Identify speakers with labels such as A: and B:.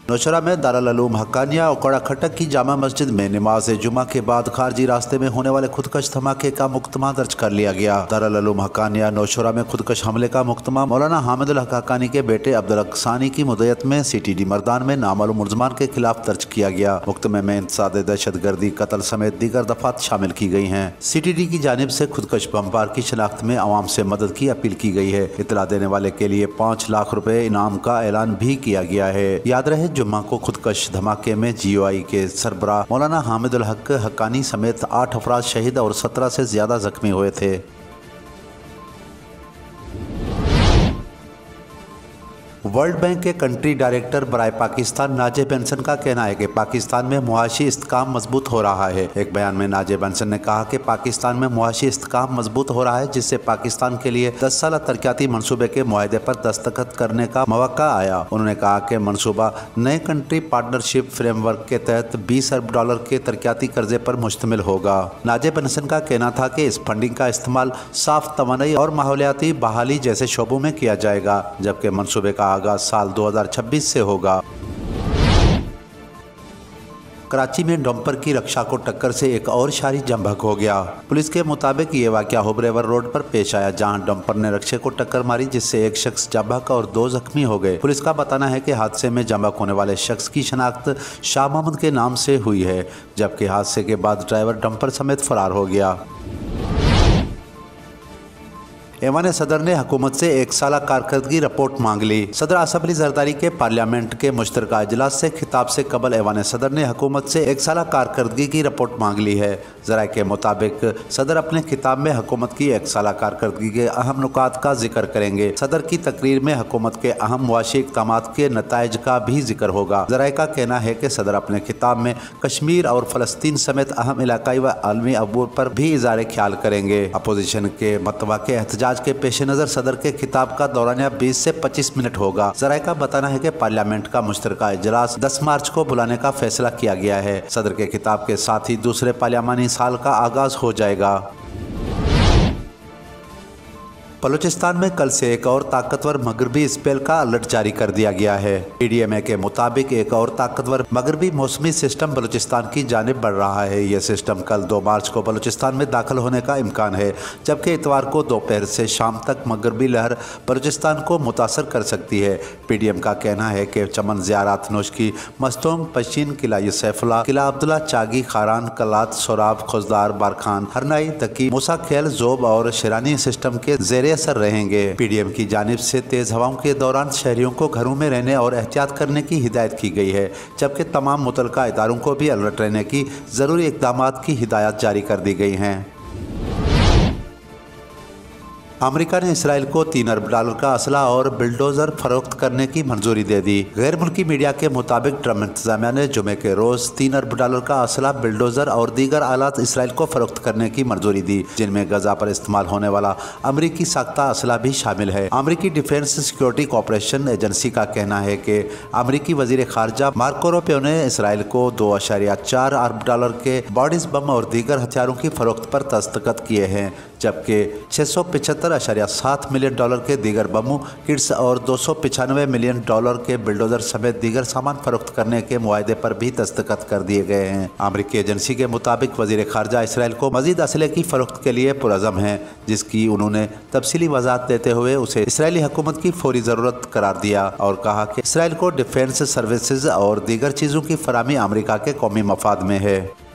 A: नौशहरा में दारुल उलूम हक्कानिया और कड़ा खटक की जामा मस्जिद में नमाज जुमा के बाद खारजी रास्ते में होने वाले खुदकश धमाके का मुकदमा दर्ज कर लिया गया। दारुल उलूम हक्कानिया नौशहरा में खुदकश हमले का मुकदमा मौलाना हामिदुल हक हक्कानी के बेटे अब्दुल हक सानी की मुद्दत में CTD मर्दान में नामालूम मुलजमान के खिलाफ दर्ज किया गया। मुकदमे में इंतसाद दहशतगर्दी, कत्ल समेत दीगर दफात शामिल की गई हैं। CTD की जानिब से खुदकश बमबार की शनाख्त में अवाम से मदद की अपील की गई है। इतला देने वाले के लिए 5 लाख रुपए इनाम का ऐलान भी किया गया है। याद रहे, जुम्मा को खुदकश धमाके में GOI के सरबराह मौलाना हामिदुल हक हक्कानी समेत 8 अफराद शहीद और 17 से ज्यादा जख्मी हुए थे। वर्ल्ड बैंक के कंट्री डायरेक्टर बराए पाकिस्तान नाजे बेंसन का कहना है कि पाकिस्तान में मुआशी इस्तेकाम मजबूत हो रहा है। एक बयान में नाजे बेंसन ने कहा कि पाकिस्तान में मुआशी इस्तेकाम मजबूत हो रहा है, जिससे पाकिस्तान के लिए 10 साल तरक्याती मनसूबे के मुआहदे पर दस्तखत करने का मौका आया। उन्होंने कहा कि मनसूबा नए कंट्री पार्टनरशिप फ्रेमवर्क के तहत $20 अरब के तरक्याती कर्जे पर मुश्तमिल होगा। नाजे बेंसन का कहना था कि इस फंडिंग का इस्तेमाल साफ तवानाई और माहौलियाती बहाली जैसे शोबों में किया जाएगा, जबकि मनसूबे का आगाज साल 2026 से होगा। कराची में डंपर की रक्षा को टक्कर से एक और शहरी जमभक हो गया। पुलिस के मुताबिक ये वाकया हुबरेवर रोड पर पेश आया, जहां डंपर ने रक्षे को टक्कर मारी, जिससे एक शख्स जमभक और 2 जख्मी हो गए। पुलिस का बताना है कि हादसे में जमभक होने वाले शख्स की शनाख्त शाह मोहम्मद के नाम से हुई है, जबकि हादसे के बाद ड्राइवर डंपर समेत फरार हो गया। ऐवान सदर ने हुकूमत से 1 साला कारकर्दगी रिपोर्ट मांग ली। सदर असम्बली जरदारी के पार्लियामेंट के मुश्तरका इजलास से खिताब से कबल ऐवान सदर ने हुकूमत से 1 साला कारकर्दगी की रिपोर्ट मांग ली है। ज़राए के मुताबिक सदर अपने खिताब में हुकूमत की 1 साला कारकर्दगी के अहम नुकात का जिक्र करेंगे। सदर की तकरीर में हुकूमत के अहम मुआशी इक़दाम के नताइज का भी जिक्र होगा। ज़राए का कहना है कि सदर अपने खिताब में कश्मीर और फ़लस्तीन समेत अहम इलाकाई व आलमी अबूर पर भी इज़हार ख्याल करेंगे। अपोजिशन के मतवाक़े एहतजाज के पेश नज़र सदर के खिताब का दौरानिया 20 से 25 मिनट होगा। ज़राए का बताना है कि पार्लियामेंट का मुश्तरका इजलास 10 मार्च को बुलाने का फैसला किया गया है। सदर के खिताब के साथ ही दूसरे पार्लियामानी साल का आगाज हो जाएगा। बलूचिस्तान में कल से एक और ताकतवर मगरबी स्पेल का अलर्ट जारी कर दिया गया है। PDMA के मुताबिक एक और ताकतवर मगरबी मौसमी सिस्टम बलूचिस्तान की जानिब बढ़ रहा है। यह सिस्टम कल 2 मार्च को बलूचिस्तान में दाखिल होने का इम्कान है, जबकि इतवार को दोपहर से शाम तक मगरबी लहर बलूचिस्तान को मुतासर कर सकती है। PDM का कहना है कि चमन, ज़ियारात, नोशकी, मस्तूम, पश्चिन, किला यूसुफला, किला अब्दुल्ला, चागी, खारान, कलात, सोराब, खुजदार, बारखान, हरनाई, तकी, मूसा खेल, जोब और शेरानी सिस्टम के ज़ेरे असर रहेंगे। PDM की जानिब से तेज हवाओं के दौरान शहरियों को घरों में रहने और एहतियात करने की हिदायत की गई है, जबकि तमाम मुतलका इदारों को भी अलर्ट रहने की ज़रूरी इक़दाम की हिदायत जारी कर दी गई हैं। अमेरिका ने इसराइल को $3 अरब का असला और बिल्डोजर फरोख्त करने की मंजूरी दे दी। गैर मुल्की मीडिया के मुताबिक ट्रम्प इंतजामिया ने जुमे के रोज $3 अरब का असला, बिल्डोजर और दीगर आलात इसराइल को फरोख्त करने की मंजूरी दी, जिनमें गजा पर इस्तेमाल होने वाला अमरीकी साख्ता असला भी शामिल है। अमरीकी डिफेंस सिक्योरिटी कॉपरेशन एजेंसी का कहना है कि अमरीकी वजीर खारजा मार्को रूबियो ने इसराइल को $2.4 अरब के बॉडीज बम और दीगर हथियारों की फरोख्त पर दस्तखत किए हैं, जबकि $675.7 मिलियन के दीगर बमों, किट्स और $295 मिलियन के बिल्डोजर समेत दीगर सामान फरोख्त करने के मुआहदे पर भी दस्तखत कर दिए गए हैं। अमरीकी एजेंसी के मुताबिक वजीर खारजा इसराइल को मजीद असले की फरोख्त के लिए पुरज़म है, जिसकी उन्होंने तफसीली वजाहत देते हुए उसे इसराइली हुकूमत की फौरी ज़रूरत करार दिया और कहा कि इसराइल को डिफेंस सर्विसेज और दीगर चीज़ों की फराहमी अमरीका के कौमी मफाद में है।